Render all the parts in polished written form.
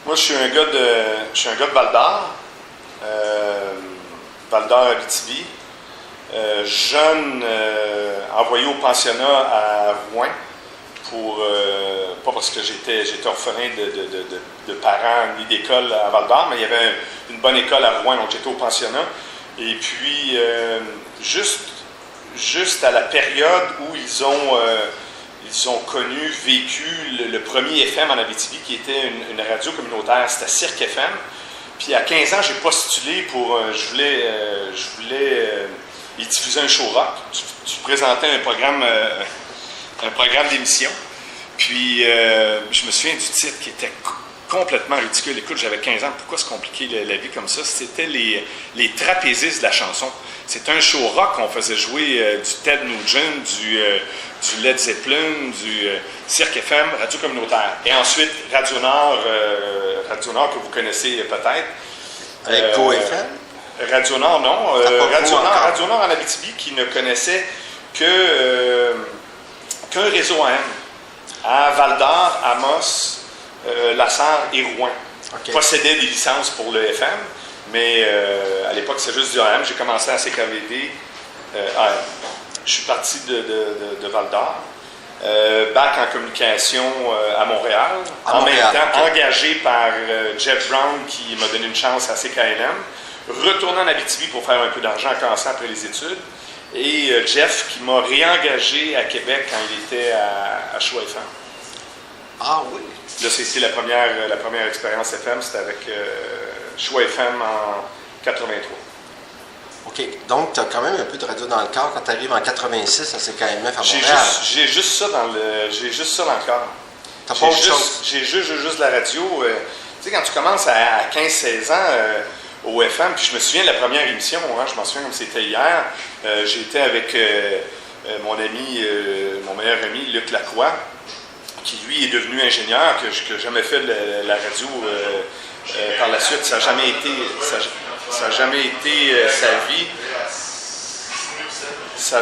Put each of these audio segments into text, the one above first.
Moi, je suis un gars de Val-d'Or, Val-d'Or Abitibi, jeune envoyé au pensionnat à Rouen pour pas parce que j'étais orphelin de parents ni d'école à Val-d'Or, mais il y avait une bonne école à Rouen, donc j'étais au pensionnat. Et puis juste à la période où ils ont connu, vécu le premier FM en Abitibi, qui était une radio communautaire, c'était Cirque FM. Puis à 15 ans, j'ai postulé pour... je voulais y diffuser un show rock. Je présentais un programme d'émission. Puis je me souviens du titre qui était complètement ridicule. Écoute, j'avais 15 ans, pourquoi se compliquer la vie comme ça? C'était les trapézistes de la chanson. C'était un show rock, on faisait jouer du Ted Nugent, du Led Zeppelin, du Cirque FM, radio communautaire. Et ensuite, Radio Nord que vous connaissez peut-être. Avec Go FM? Radio Nord, non. Radio Nord en Abitibi qui ne connaissait qu'un réseau AM. À Val-d'Or, Amos, Lassar et Rouen. Okay. Possédait des licences pour le FM, mais à l'époque, c'est juste du AM. J'ai commencé à CKVD AM. Je suis parti de Val-d'Or. Bac en communication à Montréal. En même temps, engagé par Jeff Brown, qui m'a donné une chance à CKLM. Retourné en Abitibi pour faire un peu d'argent en commençant après les études. Et Jeff, qui m'a réengagé à Québec quand il était à Choix FM. Ah oui? Là, c'était la première expérience FM, c'était avec Choix FM en 83. OK. Donc, tu as quand même un peu de radio dans le corps quand tu arrives en 86 à CKMF à Montréal. J'ai juste ça dans le corps. T'as pas autre chose? J'ai juste la radio. Tu sais, quand tu commences à 15-16 ans au FM, puis je me souviens de la première émission, je m'en souviens comme c'était hier, j'étais avec mon meilleur ami, Luc Lacroix, qui lui est devenu ingénieur, que j'ai jamais fait de la radio par la suite. Ça n'a jamais été sa vie. Ça n'a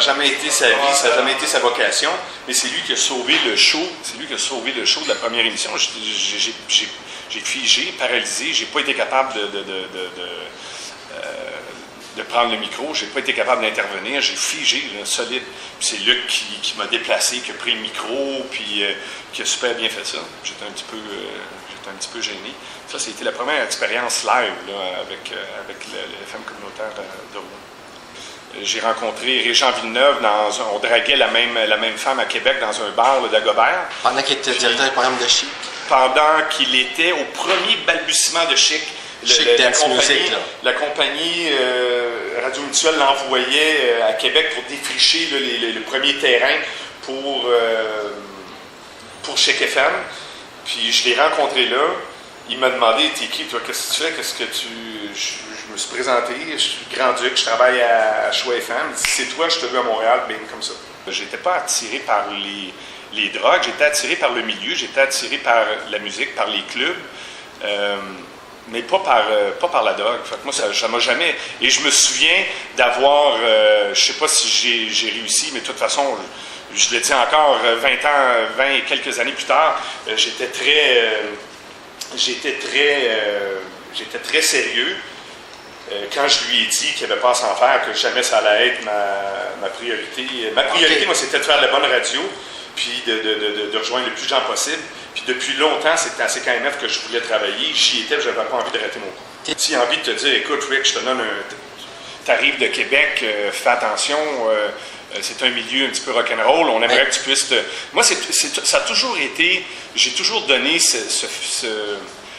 jamais été sa vie, ça n'a jamais été sa vocation, mais c'est lui qui a sauvé le show. C'est lui qui a sauvé le show de la première émission. J'ai figé, paralysé, j'ai pas été capable de prendre le micro, j'ai pas été capable d'intervenir, j'ai figé, là, solide. Puis c'est Luc qui m'a déplacé, qui a pris le micro, puis qui a super bien fait ça. J'étais un petit peu gêné. Ça, c'était la première expérience live là, avec le FM communautaire de Rouen. J'ai rencontré Régent Villeneuve, on draguait la même femme à Québec dans un bar d'Agobert. Pendant qu'il était directeur du programme de Chic? Pendant qu'il était au premier balbutiement de Chic. La compagnie Radio Mutuelle l'envoyait à Québec pour défricher le premier terrain pour Chic FM. Puis je l'ai rencontré là. Il m'a demandé, t'es qui, toi, qu'est-ce que tu fais, je me suis présenté, je suis Grand-Duc, je travaille à Choix FM. Il dit, c'est toi, je te veux à Montréal, bien comme ça. J'étais pas attiré par les drogues, j'étais attiré par le milieu, j'étais attiré par la musique, par les clubs, mais pas par la drogue. Fait que moi, ça m'a jamais... Et je me souviens d'avoir, je sais pas si j'ai réussi, mais de toute façon... Je le dis encore, 20 et quelques années plus tard, j'étais très sérieux quand je lui ai dit qu'il n'y avait pas à s'en faire, que jamais ça allait être ma priorité. Ma priorité, okay. Moi, c'était de faire de la bonne radio, puis de rejoindre le plus de gens possible. Puis depuis longtemps, c'était à CKMF que je voulais travailler. J'y étais, je n'avais pas envie de rater mon coup. Si j'ai envie de te dire, écoute, Rick, je te donne t'arrives de Québec, fais attention, c'est un milieu un petit peu rock'n'roll, on aimerait que tu puisses te... Moi, ça a toujours été... J'ai toujours donné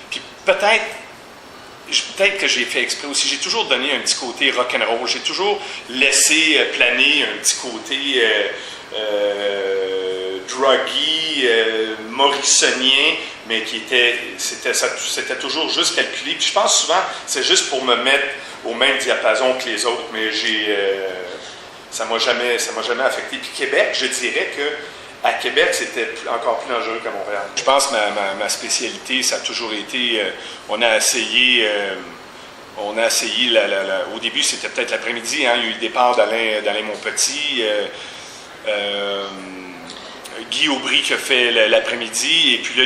Puis peut-être que j'ai fait exprès aussi, j'ai toujours donné un petit côté rock'n'roll, j'ai toujours laissé planer un petit côté druggy, morrisonien, mais c'était toujours juste calculé. Puis je pense souvent, c'est juste pour me mettre au même diapason que les autres, mais ça m'a jamais affecté. Puis Québec, je dirais que à Québec, c'était encore plus dangereux qu'à Montréal. Je pense que ma spécialité, ça a toujours été, on a essayé au début, c'était peut-être l'après-midi, hein, il y a eu le départ d'Alain Monpetit, Guy Aubry qui a fait l'après-midi, et puis là,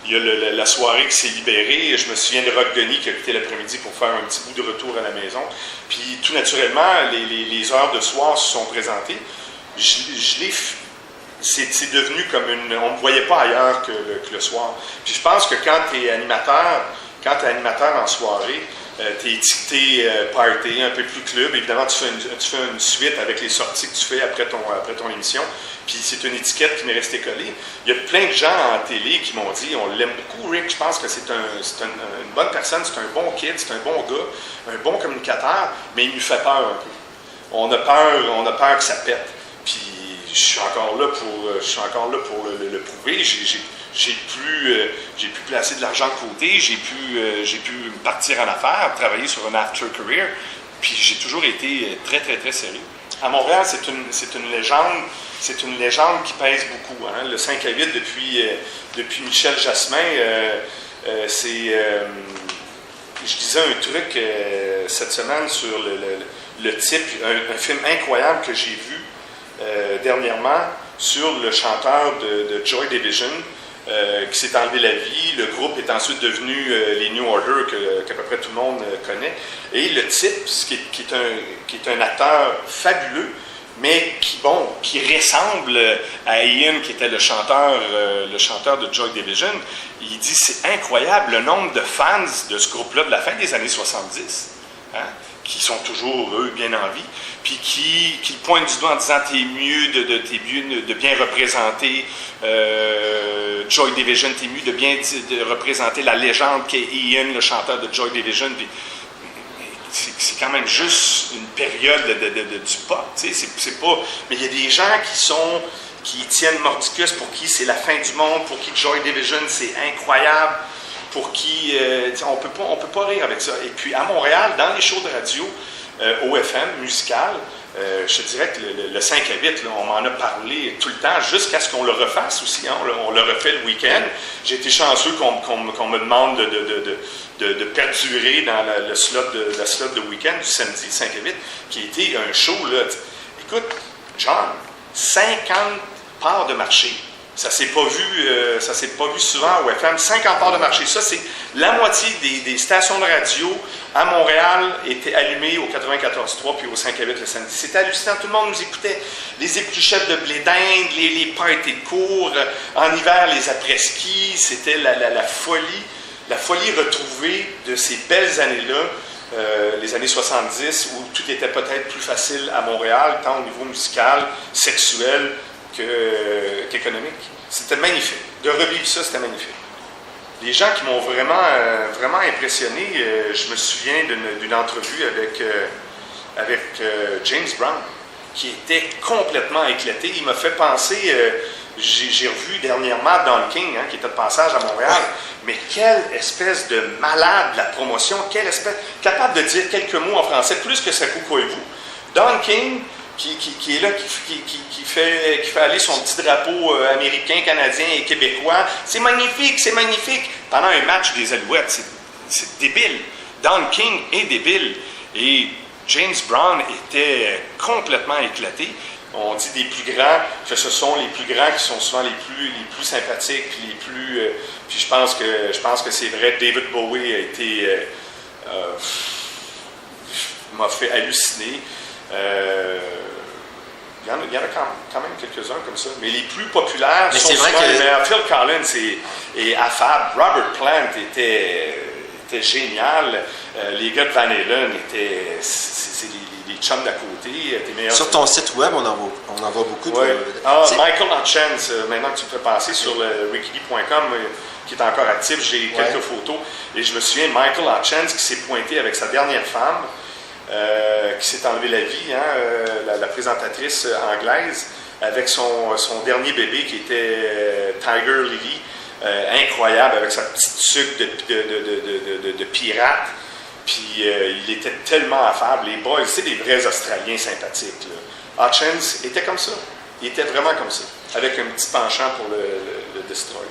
il y a la soirée qui s'est libérée. Je me souviens de Rock Denis qui a quitté l'après-midi pour faire un petit bout de retour à la maison. Puis tout naturellement, les heures de soir se sont présentées. C'est devenu comme on ne me voyait pas ailleurs que le soir. Puis je pense que quand tu es animateur en soirée, tu es étiqueté party, un peu plus club. Évidemment, tu fais une suite avec les sorties que tu fais après ton émission. Puis c'est une étiquette qui m'est restée collée. Il y a plein de gens en télé qui m'ont dit, on l'aime beaucoup, Rick. Je pense que c'est une bonne personne, c'est un bon kid, c'est un bon gars, un bon communicateur, mais il nous fait peur un peu. On a peur que ça pète. Puis je suis encore là pour le prouver. J'ai pu placer de l'argent de côté, j'ai pu partir en affaires, travailler sur un after career, puis j'ai toujours été très, très, très sérieux. À Montréal, c'est une légende qui pèse beaucoup. Hein? Le 5 à 8 depuis Michel Jasmin, je disais un truc cette semaine sur le type, un film incroyable que j'ai vu dernièrement sur le chanteur de Joy Division, qui s'est enlevé la vie. Le groupe est ensuite devenu les New Order, qu'à peu près tout le monde connaît. Et le type, qui est un acteur fabuleux, mais qui ressemble à Ian, qui était le chanteur de Joy Division, il dit c'est incroyable le nombre de fans de ce groupe-là de la fin des années 70, hein, qui sont toujours, eux, bien en vie, puis qui pointent du doigt en disant t'es mieux de bien représenter Joy Division, t'es mieux de représenter la légende qu'est Ian, le chanteur de Joy Division. Puis, c'est quand même juste une période du pop, tu sais, c'est pas... Mais il y a des gens qui tiennent mordicus, pour qui c'est la fin du monde, pour qui Joy Division c'est incroyable, pour qui on peut pas rire avec ça. Et puis à Montréal, dans les shows de radio OFM musical, je te dirais que le 5 à 8, là, on m'en a parlé tout le temps, jusqu'à ce qu'on le refasse aussi. Hein, on le refait le week-end. J'ai été chanceux qu'on me demande de perdurer dans la slot de week-end du samedi 5 à 8, qui a été un show, là. Écoute, John, 50 parts de marché. Ça ne s'est pas vu souvent au FM. 50 parts de marché. Ça, c'est la moitié des stations de radio à Montréal étaient allumées au 94.3 puis au 5 à 8 le samedi. C'était hallucinant. Tout le monde nous écoutait. Les épluchettes de blé d'Inde, les parties de cours, en hiver, les après-ski. C'était la folie retrouvée de ces belles années-là, les années 70, où tout était peut-être plus facile à Montréal, tant au niveau musical, sexuel, qu'économique. C'était magnifique. De revivre ça, c'était magnifique. Les gens qui m'ont vraiment impressionné, je me souviens d'une entrevue avec James Brown, qui était complètement éclaté. Il m'a fait penser, j'ai revu dernièrement Don King, hein, qui était de passage à Montréal, mais quelle espèce de malade de la promotion, capable de dire quelques mots en français, plus que Sakou Koivu. Don King, qui est là, qui fait aller son petit drapeau américain, canadien et québécois. C'est magnifique, c'est magnifique. Pendant un match des Alouettes, c'est débile. Don King est débile. Et James Brown était complètement éclaté. On dit des plus grands, que ce sont les plus grands qui sont souvent les plus sympathiques, puis je pense que c'est vrai. David Bowie m'a fait halluciner. Il y en a quand même quelques-uns comme ça. Mais les plus populaires sont souvent les meilleurs. Phil Collins est affable. Robert Plant était génial. Les gars de Van Halen c'est les chums d'à côté. Sur ton site web, on en voit beaucoup. Ouais. Michael Hutchence, maintenant que tu me fais passer sur le wikidi.com, qui est encore actif, j'ai quelques photos. Et je me souviens de Michael Hutchence qui s'est pointé avec sa dernière femme, qui s'est enlevé la vie, hein, la présentatrice anglaise, avec son dernier bébé qui était Tiger Lily, incroyable, avec sa petite sucre de pirate. Puis il était tellement affable. Les boys, c'est des vrais Australiens sympathiques, là. Hutchence était comme ça. Il était vraiment comme ça, avec un petit penchant pour le Destroyer.